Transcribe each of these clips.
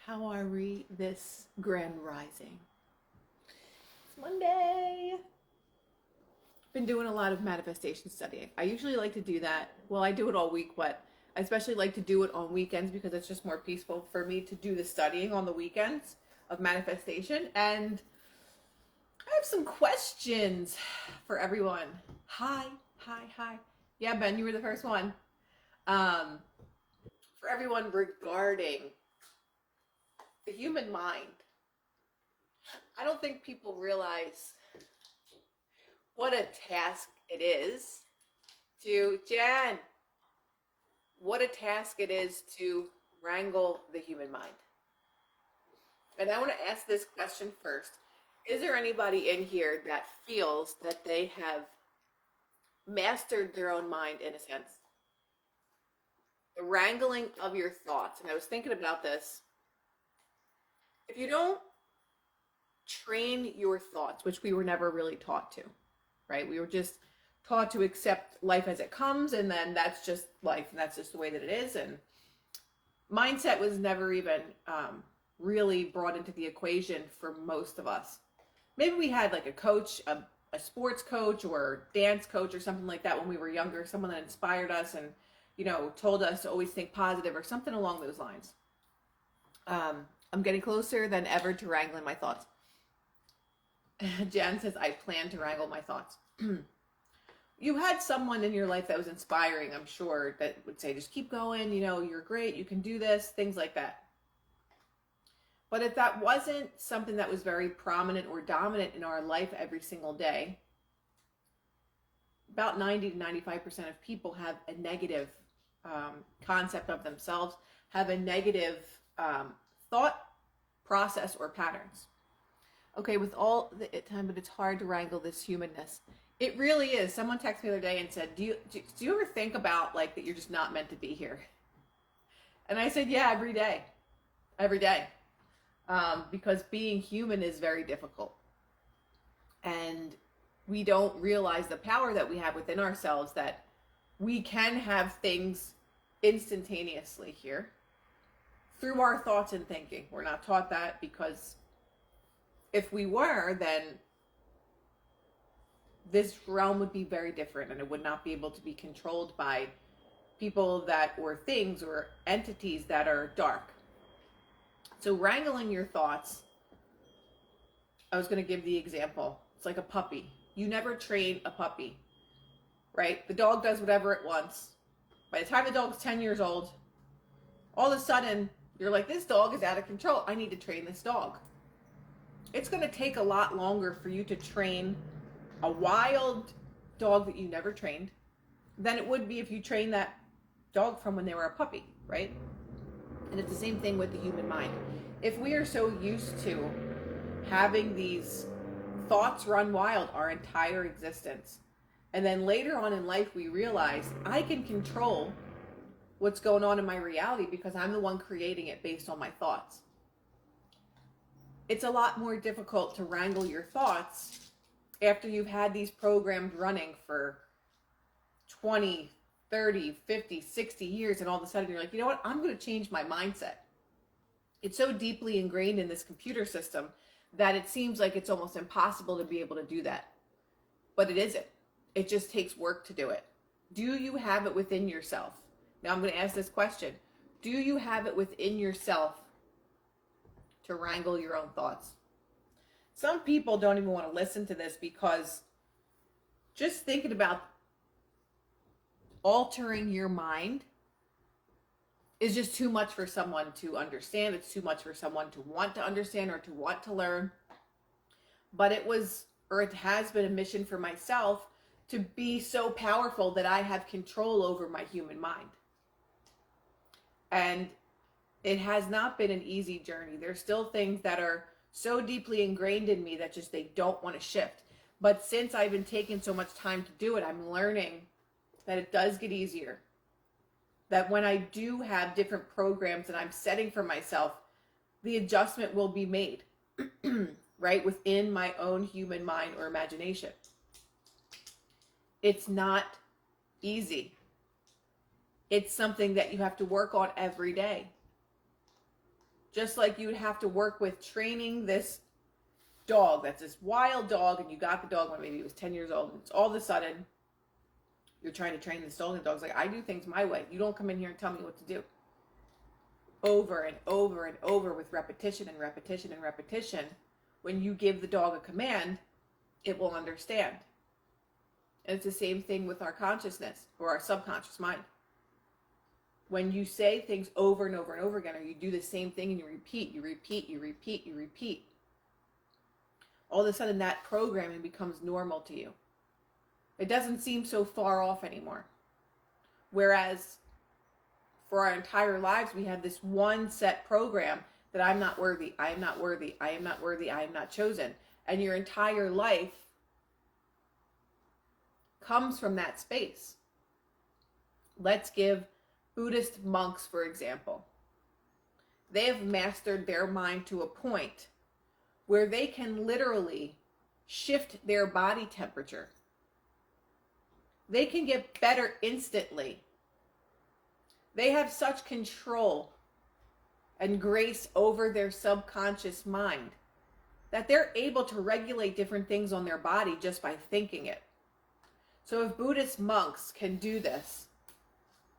How are we this grand rising? It's Monday. Been doing a lot of manifestation studying. I usually like to do that. Well, I do it all week, but I especially like to do it on weekends because it's just more peaceful for me to do the studying on the weekends of manifestation. And I have some questions for everyone. Hi. Yeah, Ben, you were the first one. Um, for everyone regarding the human mind. I don't think people realize what a task it is Jan, what a task it is to wrangle the human mind. And I want to ask this question first. Is there anybody in here that feels that they have mastered their own mind in a sense? The wrangling of your thoughts. And I was thinking about this. If you don't train your thoughts, which we were never really taught to, right? We were just taught to accept life as it comes, and then that's just life, and that's just the way that it is. And mindset was never even really brought into the equation for most of us. Maybe we had like a coach, a sports coach or dance coach or something like that when we were younger, someone that inspired us and, told us to always think positive or something along those lines. I'm getting closer than ever to wrangling my thoughts. Jan says, I plan to wrangle my thoughts. You had someone in your life that was inspiring, I'm sure, that would say, just keep going, you're great, you can do this, things like that. But if that wasn't something that was very prominent or dominant in our life every single day, about 90 to 95% of people have a negative concept of themselves, have a negative thought process or patterns. Okay, with all the time, but it's hard to wrangle this humanness. It really is. Someone texted me the other day and said, do you ever think about like that you're just not meant to be here? And I said, yeah, every day. Because being human is very difficult. And we don't realize the power that we have within ourselves, that we can have things instantaneously here through our thoughts and thinking. We're not taught that, because if we were, then this realm would be very different, and it would not be able to be controlled by people or things or entities that are dark. So wrangling your thoughts, I was going to give the example. It's like a puppy. You never train a puppy, right? The dog does whatever it wants. By the time the dog's 10 years old, all of a sudden, you're like, this dog is out of control. I need to train this dog. It's going to take a lot longer for you to train a wild dog that you never trained than it would be if you trained that dog from when they were a puppy, right? And it's the same thing with the human mind. If we are so used to having these thoughts run wild our entire existence, and then later on in life we realize I can control what's going on in my reality because I'm the one creating it based on my thoughts. It's a lot more difficult to wrangle your thoughts after you've had these programs running for 20, 30, 50, 60 years, and all of a sudden you're like, you know what, I'm going to change my mindset. It's so deeply ingrained in this computer system that it seems like it's almost impossible to be able to do that. But it isn't. It just takes work to do it. Do you have it within yourself? Now I'm going to ask this question. Do you have it within yourself to wrangle your own thoughts? Some people don't even want to listen to this because just thinking about altering your mind is just too much for someone to understand. It's too much for someone to want to understand or to want to learn. But it has been a mission for myself to be so powerful that I have control over my human mind. And it has not been an easy journey. There's still things that are so deeply ingrained in me that just they don't want to shift. But since I've been taking so much time to do it, I'm learning that it does get easier. That when I do have different programs that I'm setting for myself, the adjustment will be made, right, within my own human mind or imagination. It's not easy. It's something that you have to work on every day. Just like you would have to work with training this dog that's this wild dog, and you got the dog when maybe he was 10 years old, and it's all of a sudden you're trying to train this dog, and the dog's like, I do things my way. You don't come in here and tell me what to do. Over and over and over with repetition and repetition and repetition. When you give the dog a command, it will understand. And it's the same thing with our consciousness or our subconscious mind. When you say things over and over and over again, or you do the same thing and you repeat, all of a sudden that programming becomes normal to you. It doesn't seem so far off anymore. Whereas for our entire lives, we have this one set program that I'm not worthy, I am not worthy, I am not worthy, I am not chosen. And your entire life comes from that space. Let's give Buddhist monks, for example. They have mastered their mind to a point where they can literally shift their body temperature. They can get better instantly. They have such control and grace over their subconscious mind that they're able to regulate different things on their body just by thinking it. So if Buddhist monks can do this,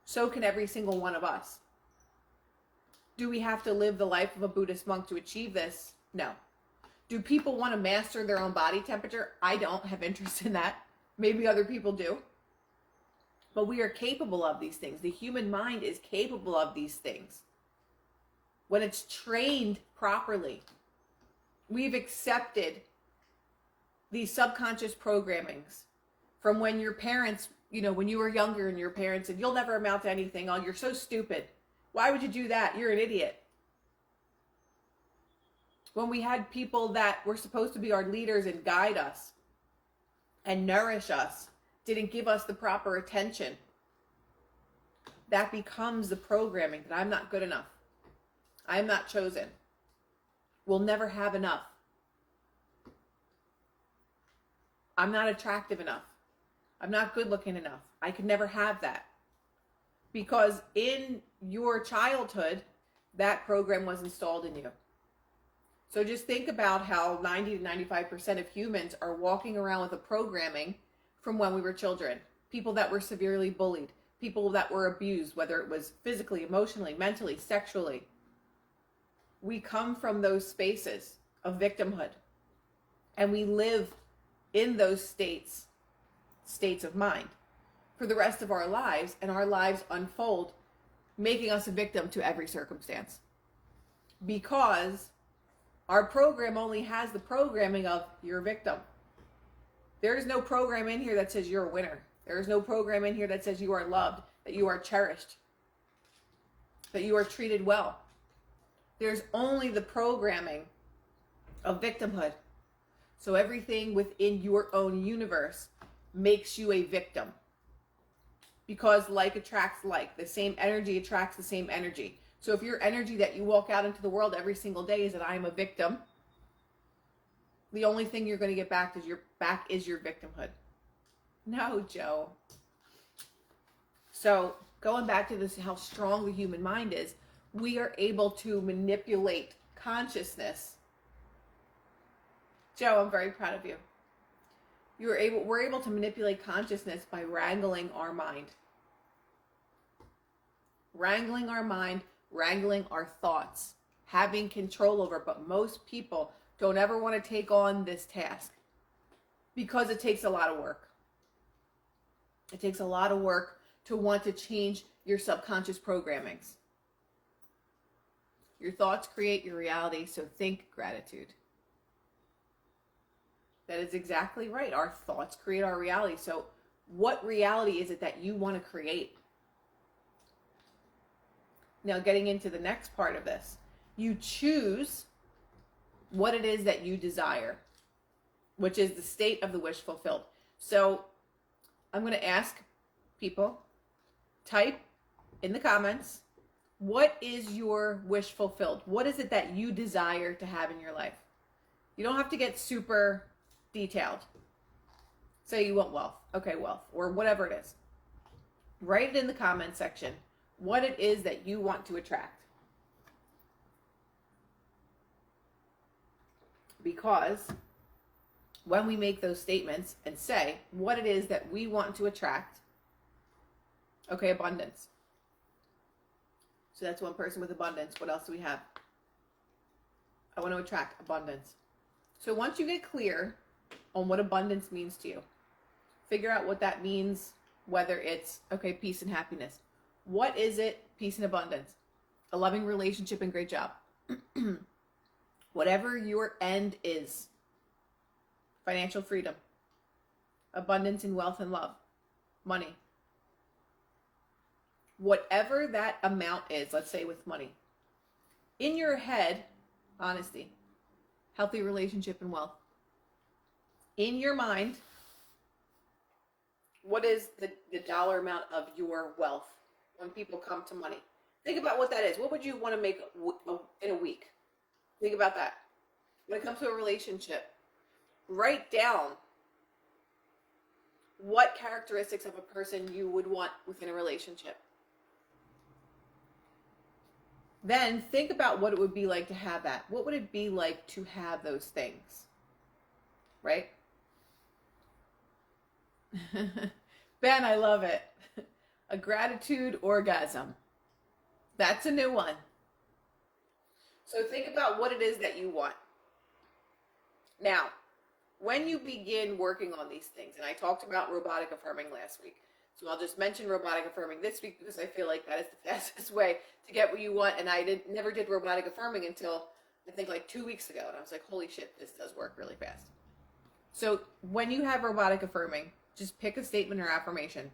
so can every single one of us. Do we have to live the life of a Buddhist monk to achieve this? No. Do people want to master their own body temperature? I don't have interest in that. Maybe other people do. But we are capable of these things. The human mind is capable of these things. When it's trained properly, we've accepted these subconscious programmings from when your parents, when you were younger and your parents said, you'll never amount to anything. Oh, you're so stupid. Why would you do that? You're an idiot. When we had people that were supposed to be our leaders and guide us and nourish us, didn't give us the proper attention, that becomes the programming that I'm not good enough. I'm not chosen. We'll never have enough. I'm not attractive enough. I'm not good looking enough. I could never have that. Because in your childhood, that program was installed in you. So just think about how 90 to 95% of humans are walking around with a programming from when we were children. People that were severely bullied, people that were abused, whether it was physically, emotionally, mentally, sexually. We come from those spaces of victimhood, and we live in those states of mind for the rest of our lives, and our lives unfold, making us a victim to every circumstance. Because our program only has the programming of you're a victim. There is no program in here that says you're a winner. There is no program in here that says you are loved, that you are cherished, that you are treated well. There's only the programming of victimhood. So everything within your own universe makes you a victim. Because like attracts like. The same energy attracts the same energy. So if your energy that you walk out into the world every single day is that I am a victim, the only thing you're going to get back is your victimhood. No, Joe. So going back to this, how strong the human mind is, we are able to manipulate consciousness. Joe, I'm very proud of you. We're able to manipulate consciousness by wrangling our mind. Wrangling our mind, wrangling our thoughts, having control over. But most people don't ever want to take on this task because it takes a lot of work. It takes a lot of work to want to change your subconscious programmings. Your thoughts create your reality, so think gratitude. That is exactly right. Our thoughts create our reality. So what reality is it that you want to create? Now, getting into the next part of this, you choose what it is that you desire, which is the state of the wish fulfilled. So I'm going to ask people, type in the comments, what is your wish fulfilled? What is it that you desire to have in your life? You don't have to get super detailed. Say you want wealth. Okay, wealth, or whatever it is. Write it in the comment section what it is that you want to attract. Because when we make those statements and say what it is that we want to attract, okay, abundance. So that's one person with abundance. What else do we have? I want to attract abundance. So once you get clear on what abundance means to you, figure out what that means, whether it's, okay, peace and happiness. What is it? Peace and abundance. A loving relationship and great job. Whatever your end is. Financial freedom. Abundance in wealth and love. Money. Whatever that amount is, let's say with money. In your head, honesty. Healthy relationship and wealth. In your mind, what is the dollar amount of your wealth when people come to money? Think about what that is. What would you want to make in a week? Think about that. When it comes to a relationship, write down what characteristics of a person you would want within a relationship. Then think about what it would be like to have that. What would it be like to have those things? Right? Ben, I love it. A gratitude orgasm. That's a new one. So think about what it is that you want. Now, when you begin working on these things, and I talked about robotic affirming last week, so I'll just mention robotic affirming this week because I feel like that is the fastest way to get what you want. And I never did robotic affirming until I think like 2 weeks ago. And I was like, holy shit, this does work really fast. So when you have robotic affirming, just pick a statement or affirmation.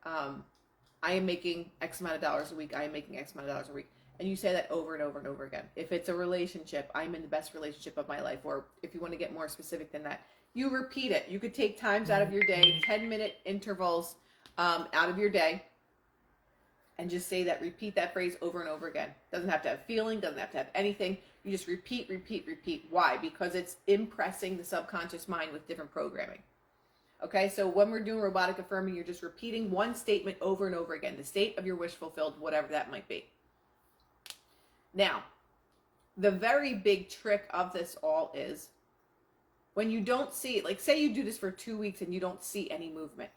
I am making X amount of dollars a week. I am making X amount of dollars a week. And you say that over and over and over again. If it's a relationship, I'm in the best relationship of my life. Or if you want to get more specific than that, you repeat it. You could take times out of your day, 10-minute intervals out of your day, and just say that, repeat that phrase over and over again. Doesn't have to have feeling, doesn't have to have anything. You just repeat, repeat, repeat. Why? Because it's impressing the subconscious mind with different programming. Okay, so when we're doing robotic affirming, you're just repeating one statement over and over again. The state of your wish fulfilled, whatever that might be. Now, the very big trick of this all is when you don't see, like say you do this for 2 weeks and you don't see any movement.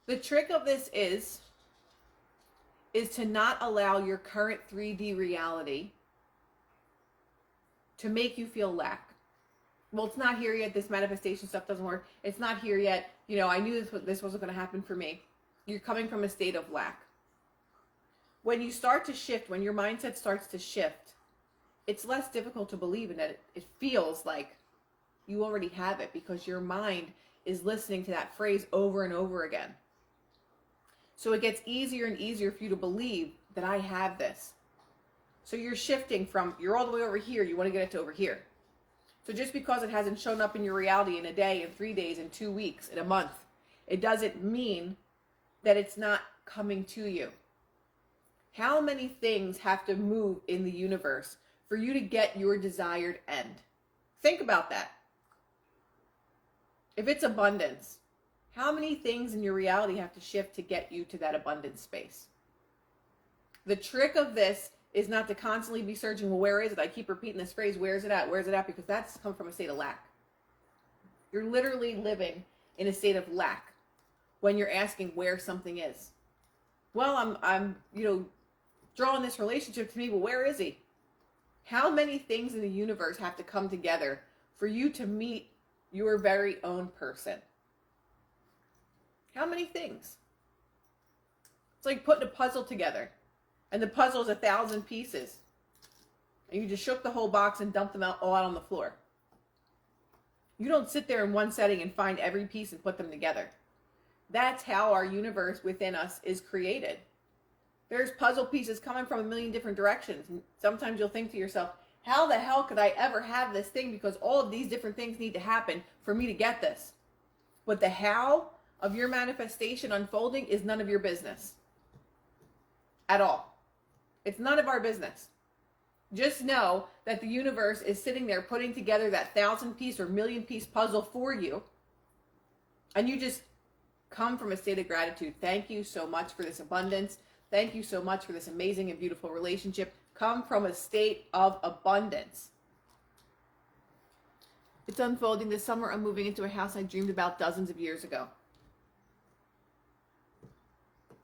The trick of this is to not allow your current 3D reality to make you feel lack. Well, it's not here yet. This manifestation stuff doesn't work. It's not here yet. You know, I knew this wasn't going to happen for me. You're coming from a state of lack. When you start to shift, when your mindset starts to shift, it's less difficult to believe in that it feels like you already have it because your mind is listening to that phrase over and over again. So it gets easier and easier for you to believe that I have this. So you're shifting from, you're all the way over here, you want to get it to over here. So just because it hasn't shown up in your reality in a day, in 3 days, in 2 weeks, in a month, it doesn't mean that it's not coming to you. How many things have to move in the universe for you to get your desired end? Think about that. If it's abundance, how many things in your reality have to shift to get you to that abundance space? The trick of this is not to constantly be searching, well, where is it? I keep repeating this phrase, where is it at? Where is it at? Because that's come from a state of lack. You're literally living in a state of lack when you're asking where something is. Well, I'm drawing this relationship to me, but where is he? How many things in the universe have to come together for you to meet your very own person? How many things? It's like putting a puzzle together, and the puzzle is 1,000 pieces, and you just shook the whole box and dumped them all out on the floor. You don't sit there in one setting and find every piece and put them together. That's how our universe within us is created. There's puzzle pieces coming from a million different directions. And sometimes you'll think to yourself, how the hell could I ever have this thing? Because all of these different things need to happen for me to get this. But the how of your manifestation unfolding is none of your business. At all. It's none of our business. Just know that the universe is sitting there putting together that 1,000-piece or million-piece puzzle for you. And you just come from a state of gratitude. Thank you so much for this abundance. Thank you so much for this amazing and beautiful relationship. Come from a state of abundance. It's unfolding. This summer, I'm moving into a house I dreamed about dozens of years ago.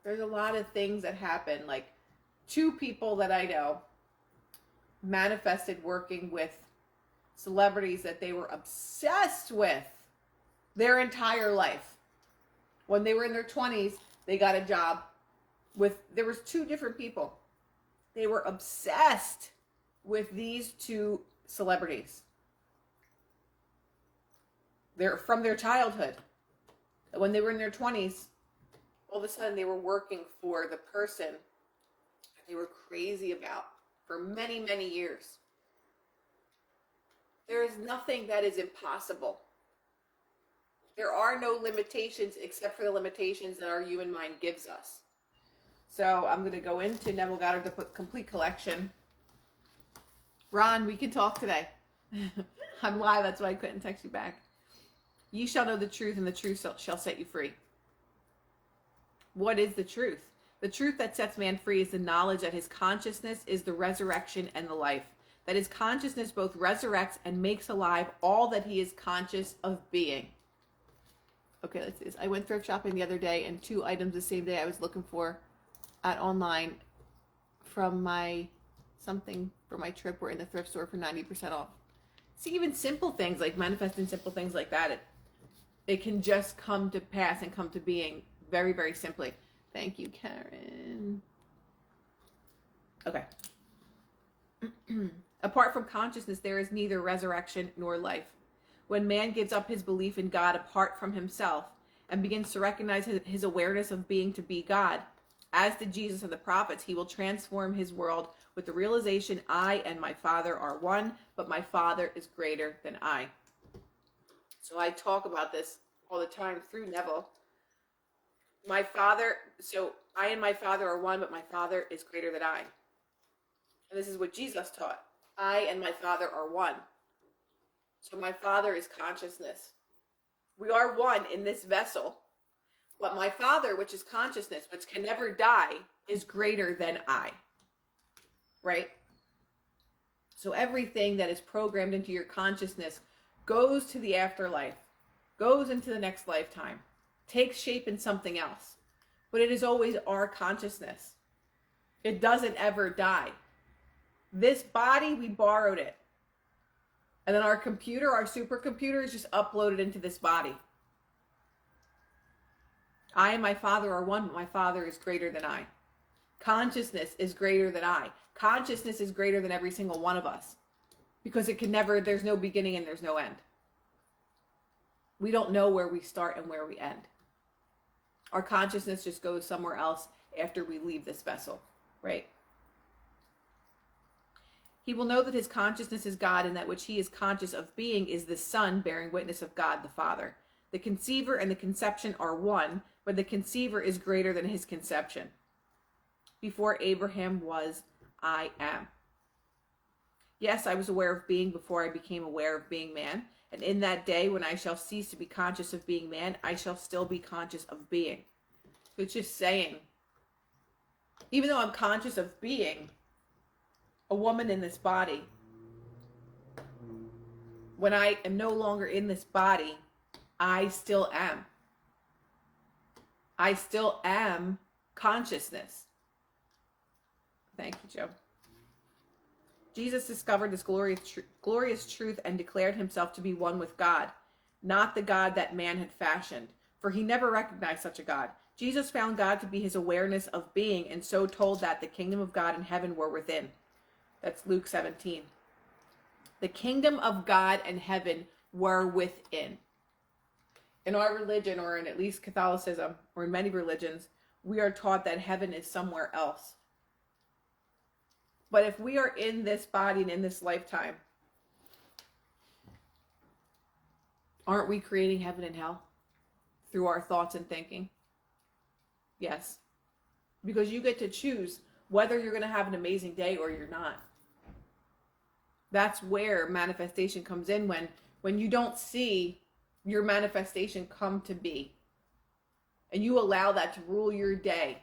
There's a lot of things that happen. Like, 2 people that I know manifested working with celebrities that they were obsessed with their entire life. When they were in their 20s, they got a job with, there was 2 different people. They were obsessed with these 2 celebrities. They're from their childhood. When they were in their 20s, all of a sudden they were working for the person that they were crazy about for many, many years. There is nothing that is impossible. There are no limitations except for the limitations that our human mind gives us. So I'm going to go into Neville Goddard, the complete collection. Ron, we can talk today. I'm live, that's why I couldn't text you back. Ye shall know the truth, and the truth shall set you free. What is the truth? The truth that sets man free is the knowledge that his consciousness is the resurrection and the life. That his consciousness both resurrects and makes alive all that he is conscious of being. Okay, let's see this. I went thrift shopping the other day, and 2 items the same day I was looking for at online from my something for my trip were in the thrift store for 90% off. See, even simple things like manifesting simple things like that, it can just come to pass and come to being very, very simply. Thank you, Karen. Okay. Apart from consciousness, there is neither resurrection nor life. When man gives up his belief in God apart from himself and begins to recognize his awareness of being to be God, as did Jesus and the prophets, he will transform his world with the realization, I and my Father are one, but my Father is greater than I. So I talk about this all the time through Neville. My Father, so I and my Father are one, but my Father is greater than I. And this is what Jesus taught. I and my Father are one. So my Father is consciousness. We are one in this vessel. But my Father, which is consciousness, which can never die, is greater than I. Right? So everything that is programmed into your consciousness goes to the afterlife, goes into the next lifetime, takes shape in something else. But it is always our consciousness. It doesn't ever die. This body, we borrowed it. And then our computer, our supercomputer, is just uploaded into this body. I and my Father are one, but my Father is greater than I. Consciousness is greater than I. Consciousness is greater than every single one of us. Because it can never, there's no beginning and there's no end. We don't know where we start and where we end. Our consciousness just goes somewhere else after we leave this vessel, right? He will know that his consciousness is God, and that which he is conscious of being is the Son bearing witness of God the Father. The conceiver and the conception are one, but the conceiver is greater than his conception. Before Abraham was, I am. Yes, I was aware of being before I became aware of being man. And in that day, when I shall cease to be conscious of being man, I shall still be conscious of being. So it's just saying, even though I'm conscious of being a woman in this body, when I am no longer in this body, I still am. I still am consciousness. Thank you, Joe. Jesus discovered this glorious truth and declared himself to be one with God, not the God that man had fashioned, for he never recognized such a God. Jesus found God to be his awareness of being, and so told that the kingdom of God and heaven were within. That's Luke 17. The kingdom of God and heaven were within. In our religion, or in at least Catholicism, or in many religions, we are taught that heaven is somewhere else. But if we are in this body and in this lifetime, aren't we creating heaven and hell through our thoughts and thinking? Yes. Because you get to choose whether you're going to have an amazing day or you're not. That's where manifestation comes in, when you don't see your manifestation come to be. And you allow that to rule your day.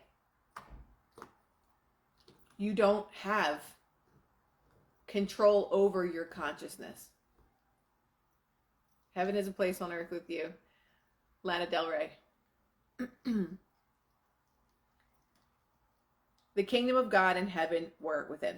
You don't have control over your consciousness. Heaven is a place on earth with you. Lana Del Rey. The kingdom of God and heaven were within.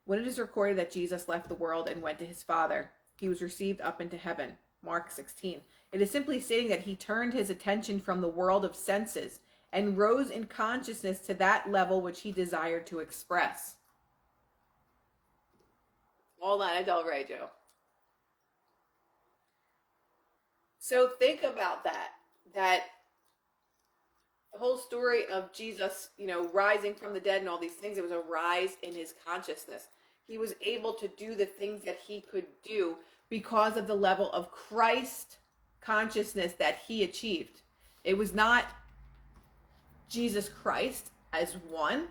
When it is recorded that Jesus left the world and went to his Father, he was received up into heaven. Mark 16. It is simply stating that he turned his attention from the world of senses and rose in consciousness to that level which he desired to express. All Lana Del Rey, Joe. So think about that the whole story of Jesus, rising from the dead and all these things, it was a rise in his consciousness. He was able to do the things that he could do because of the level of Christ consciousness that he achieved. It was not Jesus Christ as one,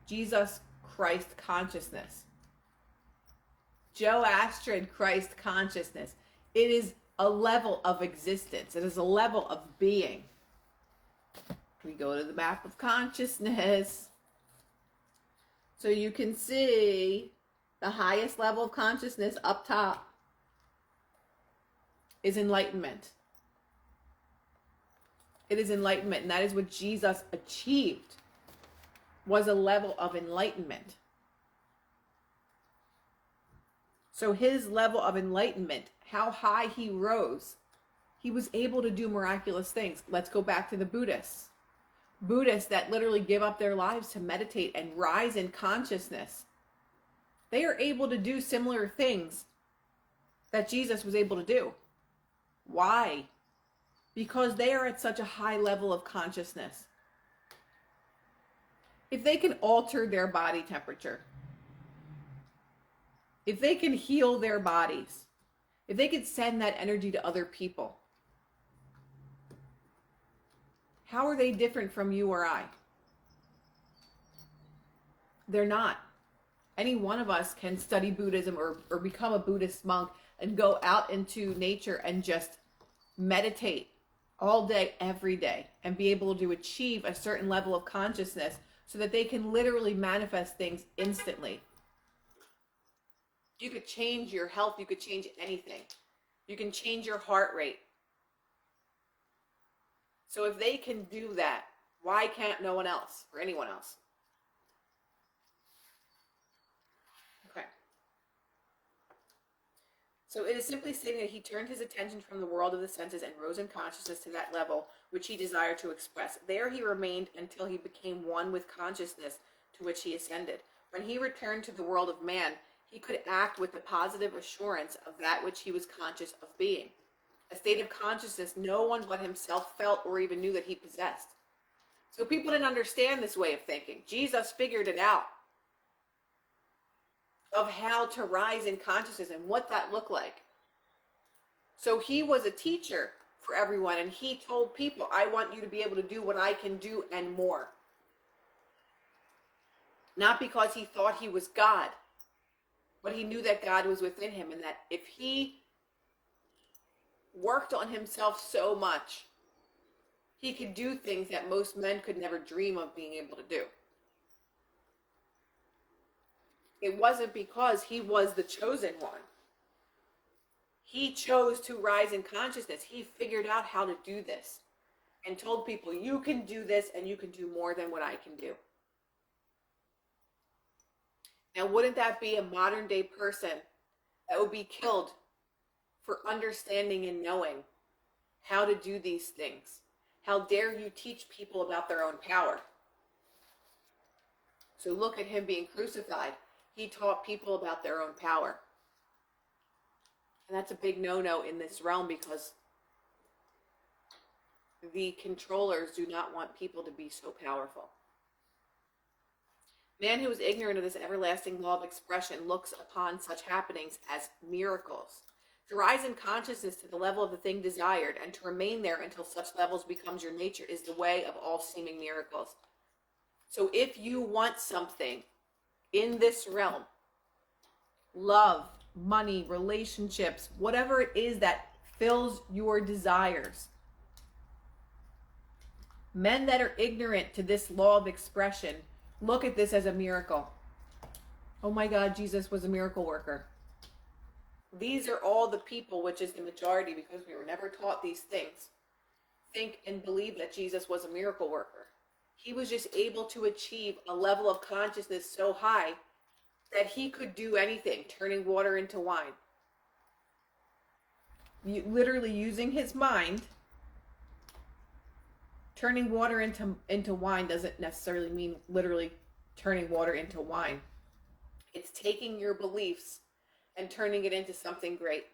Jesus Christ consciousness. Joe Astrid Christ consciousness. It is a level of existence. It is a level of being. We go to the map of consciousness. So you can see the highest level of consciousness up top is enlightenment. It is enlightenment, and that is what Jesus achieved, was a level of enlightenment. So his level of enlightenment, how high he rose, he was able to do miraculous things. Let's go back to the Buddhists. Buddhists that literally give up their lives to meditate and rise in consciousness. They are able to do similar things that Jesus was able to do. Why? Because they are at such a high level of consciousness. If they can alter their body temperature, if they can heal their bodies, if they could send that energy to other people, how are they different from you or I? They're not. Any one of us can study Buddhism or become a Buddhist monk and go out into nature and just meditate all day, every day, and be able to achieve a certain level of consciousness so that they can literally manifest things instantly. You could change your health. You could change anything. You can change your heart rate. So if they can do that, why can't no one else or anyone else? Okay. So it is simply stating that he turned his attention from the world of the senses and rose in consciousness to that level which he desired to express. There he remained until he became one with consciousness to which he ascended. When he returned to the world of man, he could act with the positive assurance of that which he was conscious of being. A state of consciousness no one but himself felt or even knew that he possessed. So people didn't understand this way of thinking. Jesus figured it out of how to rise in consciousness and what that looked like. So he was a teacher for everyone, and he told people, I want you to be able to do what I can do and more. Not because he thought he was God, but he knew that God was within him, and that if he worked on himself so much, he could do things that most men could never dream of being able to do. It wasn't because he was the chosen one. He chose to rise in consciousness. He figured out how to do this and told people, you can do this and you can do more than what I can do. Now, wouldn't that be a modern day person that would be killed for understanding and knowing how to do these things? How dare you teach people about their own power? So look at him being crucified. He taught people about their own power. And that's a big no-no in this realm, because the controllers do not want people to be so powerful. Man who is ignorant of this everlasting law of expression looks upon such happenings as miracles. To rise in consciousness to the level of the thing desired and to remain there until such levels becomes your nature is the way of all seeming miracles. So if you want something in this realm, love, money, relationships, whatever it is that fills your desires, men that are ignorant to this law of expression look at this as a miracle. Oh my God, Jesus was a miracle worker. these are all the people, which is the majority because we were never taught these things, think and believe that Jesus was a miracle worker. He was just able to achieve a level of consciousness so high that he could do anything, turning water into wine. Literally using his mind. Turning water into wine doesn't necessarily mean literally turning water into wine. It's taking your beliefs and turning it into something great.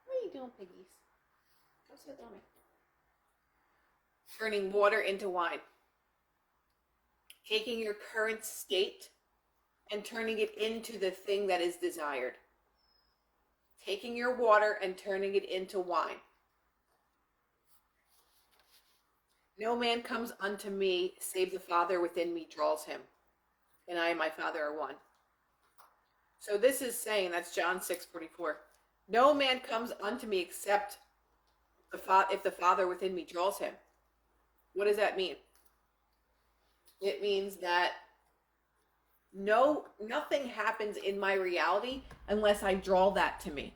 What are you doing, piggies? Go sit down. Turning water into wine. Taking your current state and turning it into the thing that is desired. Taking your water and turning it into wine. No man comes unto me, save the Father within me draws him. And I and my Father are one. So this is saying, that's John 6:44. No man comes unto me except if the Father within me draws him. What does that mean? It means that nothing happens in my reality unless I draw that to me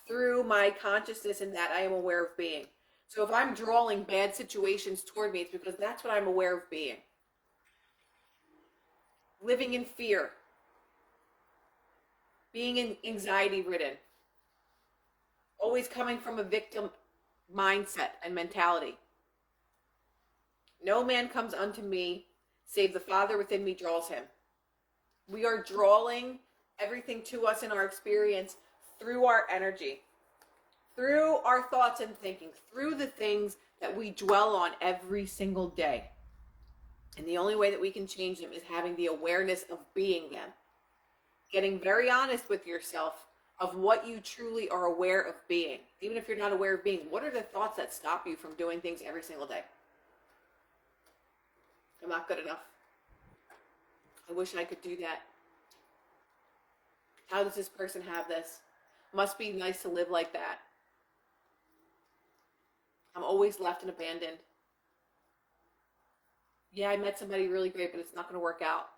through my consciousness and that I am aware of being. So if I'm drawing bad situations toward me, it's because that's what I'm aware of being. Living in fear. Being anxiety ridden. Always coming from a victim mindset and mentality. No man comes unto me, save the Father within me draws him. We are drawing everything to us in our experience through our energy, through our thoughts and thinking, through the things that we dwell on every single day. And the only way that we can change them is having the awareness of being them. Getting very honest with yourself of what you truly are aware of being. Even if you're not aware of being, what are the thoughts that stop you from doing things every single day? I'm not good enough. I wish I could do that. How does this person have this? Must be nice to live like that. I'm always left and abandoned. Yeah, I met somebody really great, but it's not going to work out.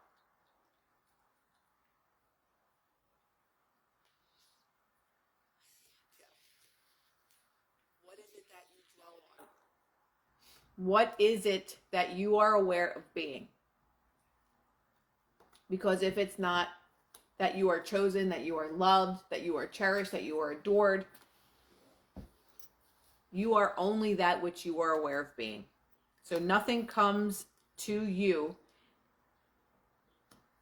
What is it that you dwell on? What is it that you are aware of being? Because if it's not that you are chosen, that you are loved, that you are cherished, that you are adored, you are only that which you are aware of being. So nothing comes to you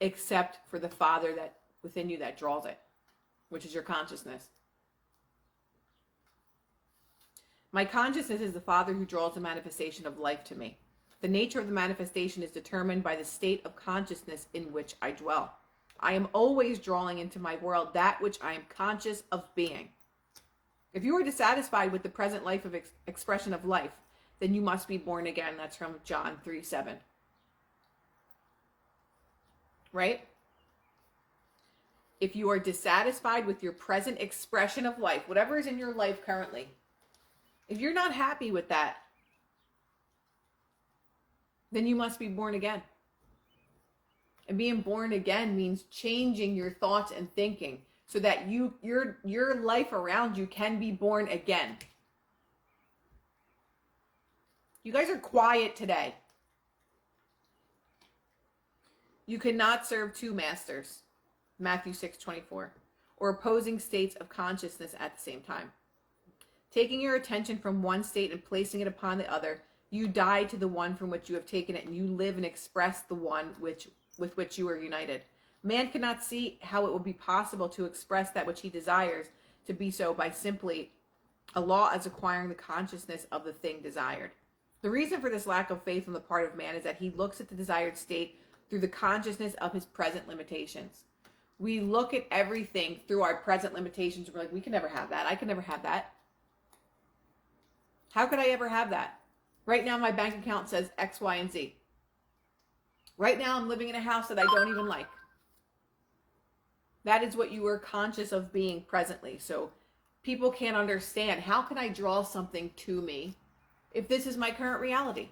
except for the Father that within you that draws it, which is your consciousness. My consciousness is the Father who draws the manifestation of life to me. The nature of the manifestation is determined by the state of consciousness in which I dwell. I am always drawing into my world that which I am conscious of being. If you are dissatisfied with the present life of expression of life, then you must be born again. That's from John 3:7. Right? If you are dissatisfied with your present expression of life, whatever is in your life currently, if you're not happy with that, then you must be born again. And being born again means changing your thoughts and thinking so that your life around you can be born again. You guys are quiet today. You cannot serve two masters, Matthew 6:24, or opposing states of consciousness at the same time. Taking your attention from one state and placing it upon the other, you die to the one from which you have taken it, and you live and express the one with which you are united. Man cannot see how it will be possible to express that which he desires to be so by simply a law as acquiring the consciousness of the thing desired. The reason for this lack of faith on the part of man is that he looks at the desired state through the consciousness of his present limitations. We look at everything through our present limitations. We're like, we can never have that. I can never have that. How could I ever have that? Right now, my bank account says X, Y, and Z. Right now, I'm living in a house that I don't even like. That is what you are conscious of being presently. So people can't understand, how can I draw something to me if this is my current reality?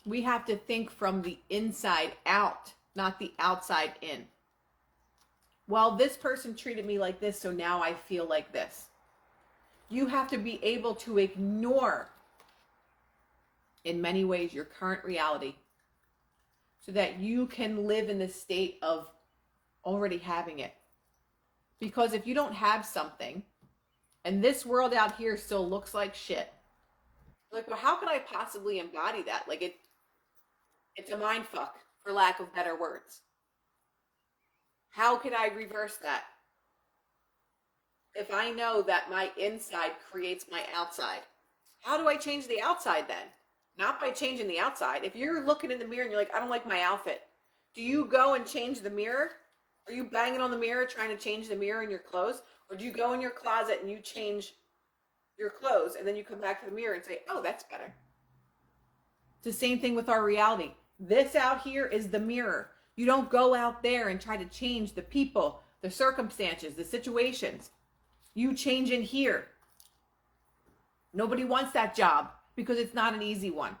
We have to think from the inside out not the outside in. Well, this person treated me like this, so now I feel like this. You have to be able to ignore, in many ways, your current reality so that you can live in the state of already having it. Because if you don't have something, and this world out here still looks like shit, like, well, how can I possibly embody that? Like, it's a mind fuck, for lack of better words. How could I reverse that? If I know that my inside creates my outside, how do I change the outside then? Not by changing the outside. If you're looking in the mirror and you're like, I don't like my outfit, do you go and change the mirror? Are you banging on the mirror trying to change the mirror in your clothes? Or do you go in your closet and you change your clothes and then you come back to the mirror and say, oh, that's better? It's the same thing with our reality. This out here is the mirror. You don't go out there and try to change the people, the circumstances, the situations. You change in here. Nobody wants that job because it's not an easy one.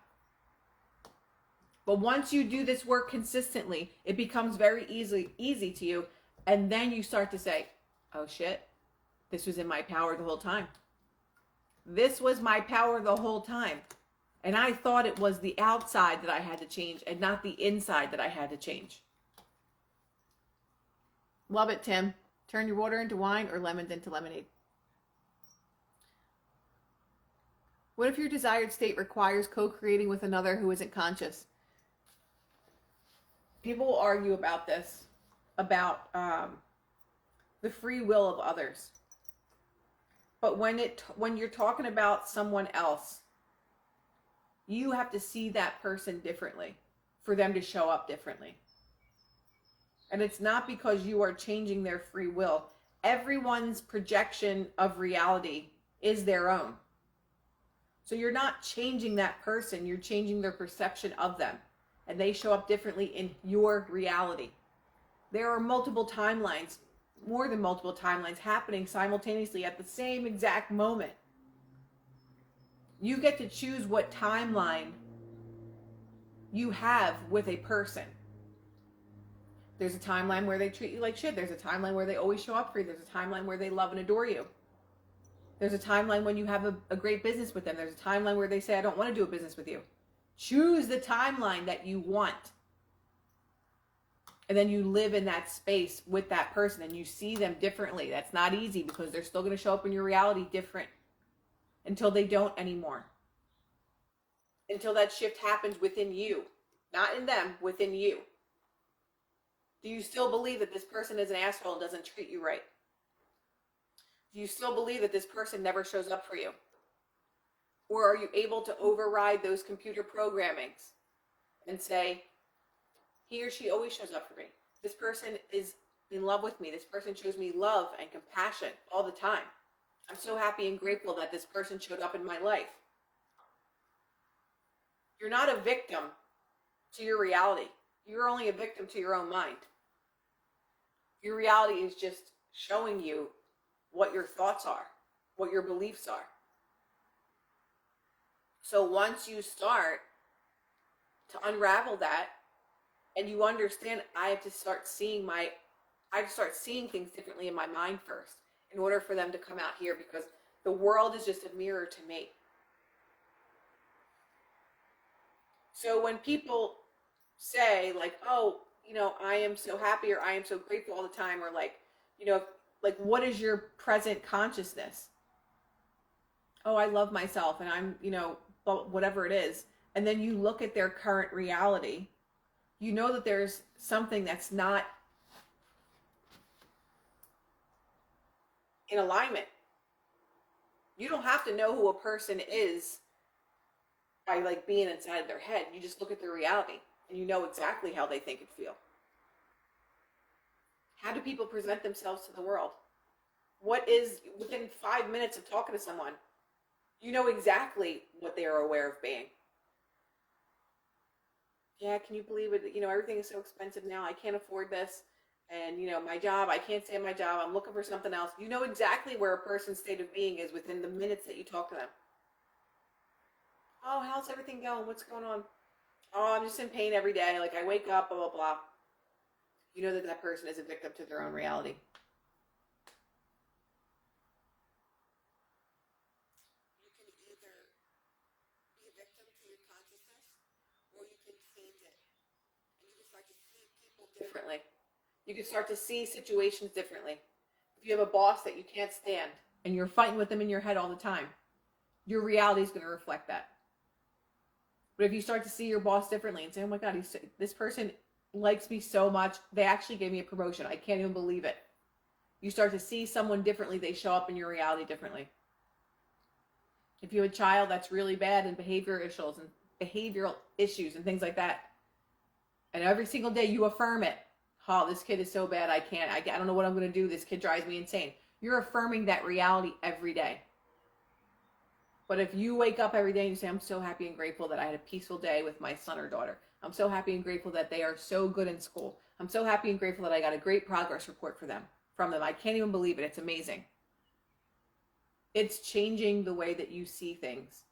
But once you do this work consistently, it becomes very easy to you. And then you start to say, oh shit, this was in my power the whole time. This was my power the whole time. And I thought it was the outside that I had to change and not the inside that I had to change. Love it, Tim. Turn your water into wine or lemons into lemonade. What if your desired state requires co-creating with another who isn't conscious? People will argue about this, about the free will of others. But when you're talking about someone else, you have to see that person differently for them to show up differently. And it's not because you are changing their free will. Everyone's projection of reality is their own. So you're not changing that person, you're changing their perception of them. And they show up differently in your reality. There are multiple timelines, more than multiple timelines, happening simultaneously at the same exact moment. You get to choose what timeline you have with a person. There's a timeline where they treat you like shit. There's a timeline where they always show up for you. There's a timeline where they love and adore you. There's a timeline when you have a great business with them. There's a timeline where they say, I don't want to do a business with you. Choose the timeline that you want. And then you live in that space with that person and you see them differently. That's not easy because they're still going to show up in your reality different until they don't anymore. Until that shift happens within you. Not in them, within you. Do you still believe that this person is an asshole and doesn't treat you right? Do you still believe that this person never shows up for you? Or are you able to override those computer programmings and say, he or she always shows up for me. This person is in love with me. This person shows me love and compassion all the time. I'm so happy and grateful that this person showed up in my life. You're not a victim to your reality. You're only a victim to your own mind. Your reality is just showing you what your thoughts are, what your beliefs are. So once you start to unravel that and you understand, I have to start seeing things differently in my mind first in order for them to come out here, because the world is just a mirror to me. So when people say like, oh, I am so happy, or I am so grateful all the time, or like, what is your present consciousness? Oh, I love myself and I'm, whatever it is. And then you look at their current reality, you know that there's something that's not in alignment. You don't have to know who a person is by like being inside their head. You just look at their reality and you know exactly how they think and feel. How do people present themselves to the world? What is, within 5 minutes of talking to someone, you know exactly what they are aware of being. Yeah, can you believe it? Everything is so expensive now. I can't afford this. And, my job, I can't stay at my job. I'm looking for something else. You know exactly where a person's state of being is within the minutes that you talk to them. Oh, how's everything going? What's going on? Oh, I'm just in pain every day. Like, I wake up, blah, blah, blah. you know that that person is a victim to their own reality. You can either be a victim to your consciousness, or you can change it. And you can start to see people differently. You can start to see situations differently. If you have a boss that you can't stand and you're fighting with them in your head all the time, your reality is going to reflect that. But if you start to see your boss differently and say, oh my God, this person likes me so much, they actually gave me a promotion. I can't even believe it. You start to see someone differently, they show up in your reality differently. If you have a child that's really bad in behavioral issues and things like that, and every single day you affirm it, oh, this kid is so bad, I don't know what I'm going to do, this kid drives me insane. You're affirming that reality every day. But if you wake up every day and you say, I'm so happy and grateful that I had a peaceful day with my son or daughter. I'm so happy and grateful that they are so good in school. I'm so happy and grateful that I got a great progress report from them. I can't even believe it. It's amazing. It's changing the way that you see things,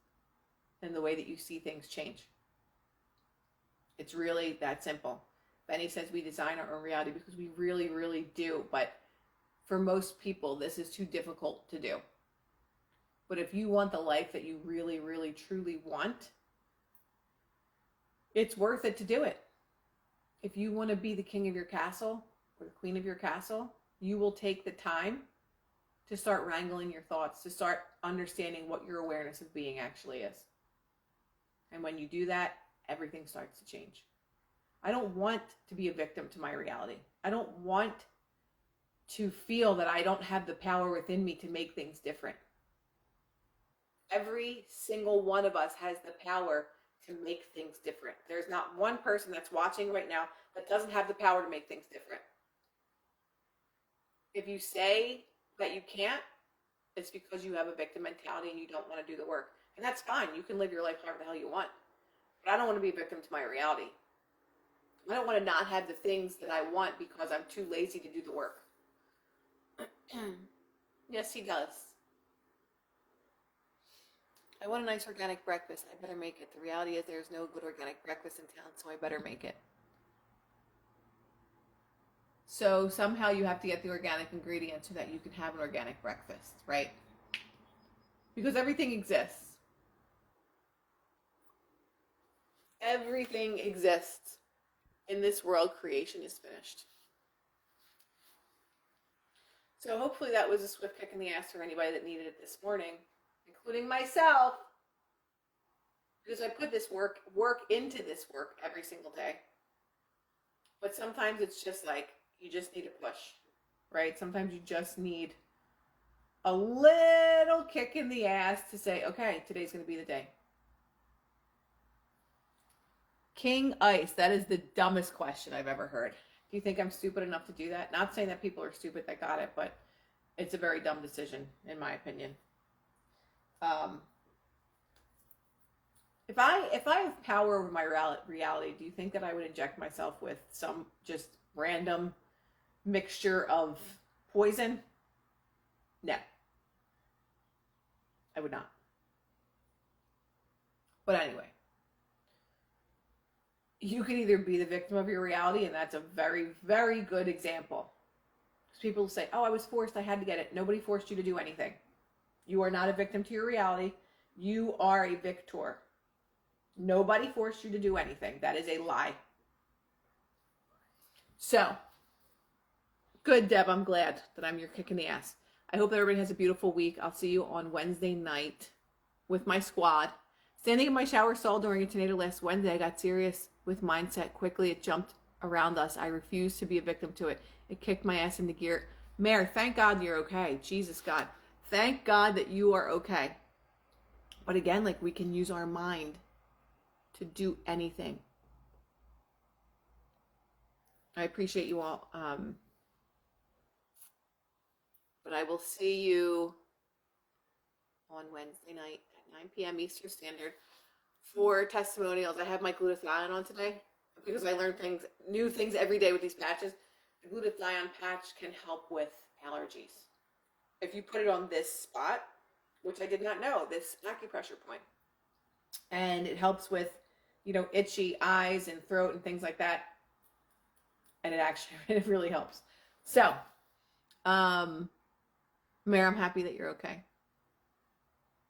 and the way that you see things change. It's really that simple. Benny says we design our own reality, because we really, really do. But for most people, this is too difficult to do. But if you want the life that you really, really, truly want, it's worth it to do it. If you want to be the king of your castle or the queen of your castle, you will take the time to start wrangling your thoughts, to start understanding what your awareness of being actually is. And when you do that, everything starts to change. I don't want to be a victim to my reality. I don't want to feel that I don't have the power within me to make things different. Every single one of us has the power to make things different. There's not one person that's watching right now that doesn't have the power to make things different. If you say that you can't, it's because you have a victim mentality and you don't want to do the work. And that's fine. You can live your life however the hell you want. But I don't want to be a victim to my reality. I don't want to not have the things that I want because I'm too lazy to do the work. Yes, he does. I want a nice organic breakfast. I better make it. The reality is there's no good organic breakfast in town, so I better make it. So somehow you have to get the organic ingredients so that you can have an organic breakfast, right? Because everything exists. Everything exists. In this world, creation is finished. So hopefully that was a swift kick in the ass for anybody that needed it this morning, including myself, because I put this work into this work every single day. But sometimes it's just like, you just need a push, right? Sometimes you just need a little kick in the ass to say, okay, today's going to be the day. King Ice, that is the dumbest question I've ever heard. Do you think I'm stupid enough to do that? Not saying that people are stupid that got it, but it's a very dumb decision, in my opinion. If I have power over my reality, do you think that I would inject myself with some just random mixture of poison? No. I would not. But anyway, you can either be the victim of your reality, and that's a very, very good example. Because people say, oh, I was forced, I had to get it. Nobody forced you to do anything. You are not a victim to your reality. You are a victor. Nobody forced you to do anything. That is a lie. So, good, Deb. I'm glad that I'm your kick in the ass. I hope that everybody has a beautiful week. I'll see you on Wednesday night with my squad. Standing in my shower stall during a tornado last Wednesday, I got serious with mindset. Quickly, it jumped around us. I refused to be a victim to it. It kicked my ass into gear. Mary, thank God you're okay. Jesus, God. Thank God that you are okay. But again, like, we can use our mind to do anything. I appreciate you all. But I will see you on Wednesday night at 9 p.m. Eastern Standard for testimonials. I have my glutathione on today because I learn new things every day with these patches. The glutathione patch can help with allergies. If you put it on this spot, which I did not know, this acupressure point, and it helps with, itchy eyes and throat and things like that. and it really helps. So, Mary, I'm happy that you're okay.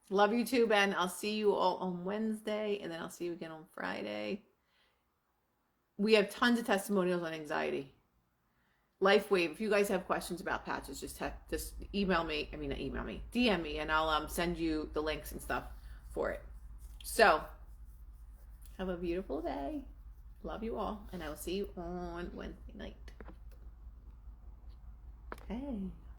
Love you too, Ben. I'll see you all on Wednesday, and then I'll see you again on Friday. We have tons of testimonials on anxiety. LifeWave, if you guys have questions about patches, just email me. I mean, not email me, DM me, and I'll send you the links and stuff for it. So, have a beautiful day. Love you all, and I will see you on Wednesday night. Hey.